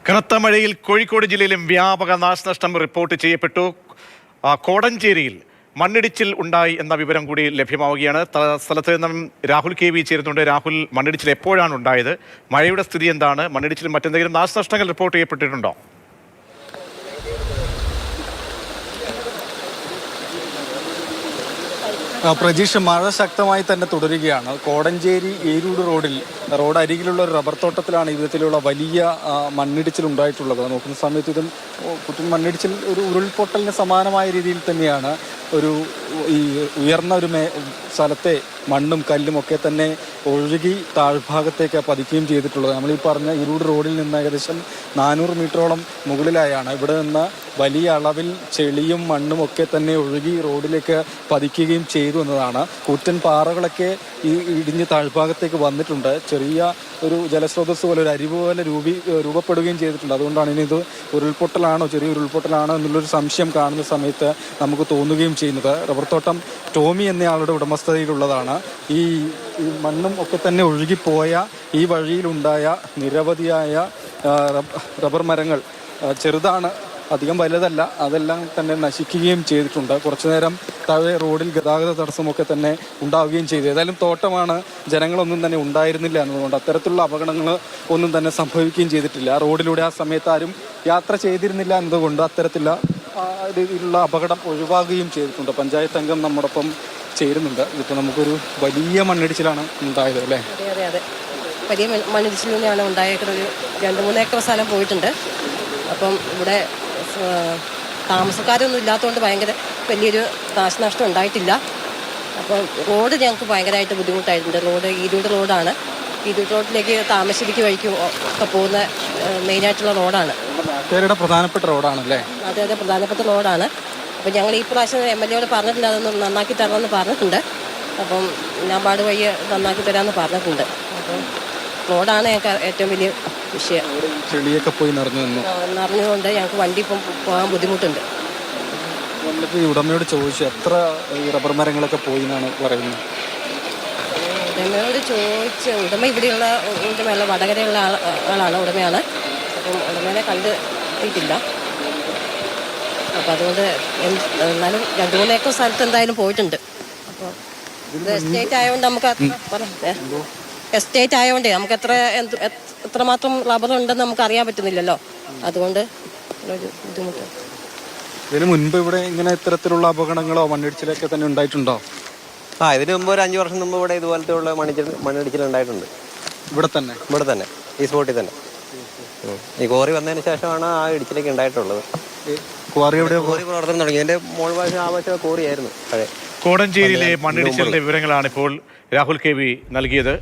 കനത്ത മഴയിൽ കോഴിക്കോട് ജില്ലയിലും വ്യാപക നാശനഷ്ടം റിപ്പോർട്ട് ചെയ്യപ്പെട്ടു. കോടഞ്ചേരിയിൽ മണ്ണിടിച്ചിൽ ഉണ്ടായി എന്ന വിവരം കൂടി ലഭ്യമാവുകയാണ്. സ്ഥലത്ത് നിന്നും രാഹുൽ KV ചേരുന്നുണ്ട്. രാഹുൽ, മണ്ണിടിച്ചിൽ എപ്പോഴാണ് ഉണ്ടായത്? മഴയുടെ സ്ഥിതി എന്താണ്? മണ്ണിടിച്ചിൽ മറ്റെന്തെങ്കിലും നാശനഷ്ടങ്ങൾ റിപ്പോർട്ട് ചെയ്യപ്പെട്ടിട്ടുണ്ടോ? പ്രജീഷ്, മഴ ശക്തമായി തന്നെ തുടരുകയാണ്. കോടഞ്ചേരി ഏരൂട് റോഡ് അരികിലുള്ള ഒരു റബ്ബർ തോട്ടത്തിലാണ് ഇത്തരത്തിലുള്ള വലിയ മണ്ണിടിച്ചിൽ ഉണ്ടായിട്ടുള്ളത്. നോക്കുന്ന സമയത്ത് ഇതും മണ്ണിടിച്ചിൽ ഒരു ഉരുൾപൊട്ടലിന് സമാനമായ രീതിയിൽ തന്നെയാണ് ഈ ഉയർന്ന ഒരു സ്ഥലത്തെ മണ്ണും കല്ലും ഒക്കെ തന്നെ ഒഴുകി താഴ്ഭാഗത്തേക്ക് പതിക്കുകയും ചെയ്തിട്ടുള്ളത്. നമ്മളീ പറഞ്ഞ ഇരുട് റോഡിൽ നിന്ന് ഏകദേശം 400 മീറ്ററോളം മുകളിലായാണ്. ഇവിടെ നിന്ന് വലിയ അളവിൽ ചെളിയും മണ്ണും ഒക്കെ തന്നെ ഒഴുകി റോഡിലേക്ക് പതിക്കുകയും ചെയ്തു എന്നതാണ്. കൂറ്റൻ പാറകളൊക്കെ ഇടിഞ്ഞ് താഴ്ഭാഗത്തേക്ക് വന്നിട്ടുണ്ട്. ചെറിയ ഒരു ജലസ്രോതസ് പോലെ ഒരു അരിവ് പോലെ രൂപപ്പെടുകയും ചെയ്തിട്ടുണ്ട്. അതുകൊണ്ടാണ് ഇനി ഇത് ഉരുൾപൊട്ടലാണോ, ചെറിയ ഉരുൾപൊട്ടലാണോ എന്നുള്ളൊരു സംശയം കാണുന്ന സമയത്ത് നമുക്ക് തോന്നുകയും ചെയ്യുന്നത്. റബ്ബർ തോട്ടം ടോമി എന്നയാളുടെ ഉടമസ്ഥതയിലുള്ളതാണ്. ഈ മണ്ണും ഒക്കെ തന്നെ ഒഴുകിപ്പോയ ഈ വഴിയിലുണ്ടായ നിരവധിയായ റബ്ബർ മരങ്ങൾ, ചെറുതാണ്, അധികം വലുതല്ല, അതെല്ലാം തന്നെ നശിക്കുകയും ചെയ്തിട്ടുണ്ട്. കുറച്ചു നേരം താഴെ റോഡിൽ ഗതാഗത തടസ്സമൊക്കെ തന്നെ ഉണ്ടാവുകയും ചെയ്തു. ഏതായാലും തോട്ടമാണ്, ജനങ്ങളൊന്നും തന്നെ ഉണ്ടായിരുന്നില്ല എന്നതുകൊണ്ട് അത്തരത്തിലുള്ള അപകടങ്ങൾ ഒന്നും തന്നെ സംഭവിക്കുകയും ചെയ്തിട്ടില്ല. റോഡിലൂടെ ആ സമയത്ത് ആരും യാത്ര ചെയ്തിരുന്നില്ല എന്നതുകൊണ്ട് അത്തരത്തിലുള്ള രീതിയിലുള്ള അപകടം ഒഴിവാക്കുകയും ചെയ്തിട്ടുണ്ട്. പഞ്ചായത്ത് അംഗം നമ്മോടൊപ്പം ചേരുന്നുണ്ട്. ഇപ്പോൾ നമുക്കൊരു വലിയ മണ്ണിടിച്ചിലാണ് ഉണ്ടായത് അല്ലേ? അതെ അതെ, വലിയ മണ്ണിടിച്ചിൽ തന്നെയാണ് ഉണ്ടായേക്കുന്നത്. 2-3 ഏക്കർ സ്ഥലം പോയിട്ടുണ്ട്. അപ്പം ഇവിടെ താമസക്കാരൊന്നും ഇല്ലാത്തതുകൊണ്ട് ഭയങ്കര വലിയൊരു നാശനഷ്ടം ഉണ്ടായിട്ടില്ല. അപ്പം റോഡ് ഞങ്ങൾക്ക് ഭയങ്കരമായിട്ട് ബുദ്ധിമുട്ടായിട്ടുണ്ട്. ഈരൂട് റോഡാണ്. ഈരൂട് റോഡിലേക്ക് താമരശ്ശേരിക്ക് വഴിക്കും ഒക്കെ പോകുന്ന മെയിനായിട്ടുള്ള റോഡാണ്. പ്രധാനപ്പെട്ട റോഡാണല്ലേ? അതെ അതെ, പ്രധാനപ്പെട്ട റോഡാണ്. അപ്പം ഞങ്ങൾ ഈ പ്രാവശ്യം MLA പറഞ്ഞിട്ടുണ്ട്, അതൊന്ന് നന്നാക്കി തരണമെന്ന് പറഞ്ഞിട്ടുണ്ട്. അപ്പം ഞാൻ പാട് വഴി നന്നാക്കി തരാമെന്ന് പറഞ്ഞിട്ടുണ്ട്. അപ്പം റോഡാണ് ഞങ്ങൾക്ക് ഏറ്റവും വലിയ വിഷയം. ചെളിയൊക്കെ പോയി നിറഞ്ഞുകൊണ്ട് ഞങ്ങൾക്ക് വണ്ടി ഇപ്പം പോകാൻ ബുദ്ധിമുട്ടുണ്ട്. ഉടമയോട് ചോദിച്ചു എത്ര റബ്ബർ മരങ്ങളൊക്കെ പോയി എന്നാണ് പറയുന്നത്. ഉടമയോട് ചോദിച്ച്, ഉടമ ഇവിടെയുള്ള ഉടമയുള്ള വടകരയുള്ള ആളാണ്, ഉടമയാണ്. അപ്പം ഉടമേനെ കണ്ടിട്ടില്ല. അപ്പം അതുകൊണ്ട് എന്നാലും 2-3 ഏക്കർ സ്ഥലത്ത് എന്തായാലും പോയിട്ടുണ്ട്. അപ്പോൾ ഇത് എസ്റ്റേറ്റ് ആയതുകൊണ്ട് നമുക്ക് എസ്റ്റേറ്റ് ആയതുകൊണ്ടേ നമുക്ക് എത്രമാത്രം റബ്ബർ ഉണ്ടെന്ന് നമുക്ക് അറിയാൻ പറ്റുന്നില്ലല്ലോ. അതുകൊണ്ട് ഒരു ബുദ്ധിമുട്ട്. ഇതിന് മുൻപ് ഇവിടെ ഇങ്ങനെ ഇത്തരത്തിലുള്ള അപകടങ്ങളോ മണ്ണിടിച്ചിലൊക്കെ തന്നെ ഉണ്ടായിട്ടുണ്ടോ? ഇതിന് മുമ്പ് ഒരു 5 വർഷം മുമ്പ് ഇവിടെ ഇതുപോലത്തെ ഉള്ള മണ്ണിടിച്ചിൽ ഉണ്ടായിട്ടുണ്ട്. ഇവിടെ തന്നെ ഈ സ്പോട്ടിൽ തന്നെ. ഈ കോറി വന്നതിന് ശേഷമാണ് ആ ഇടിച്ചിലൊക്കെ ഉണ്ടായിട്ടുള്ളത്. കോറി പ്രവർത്തനം തുടങ്ങി. എൻ്റെ മോൾവാശ ആവശ്യ കോറിയായിരുന്നു പഴയ. കോടഞ്ചേരിയിലെ മണ്ണിടിച്ചിലിന്റെ വിവരങ്ങളാണ് ഇപ്പോൾ രാഹുൽ KV നൽകിയത്.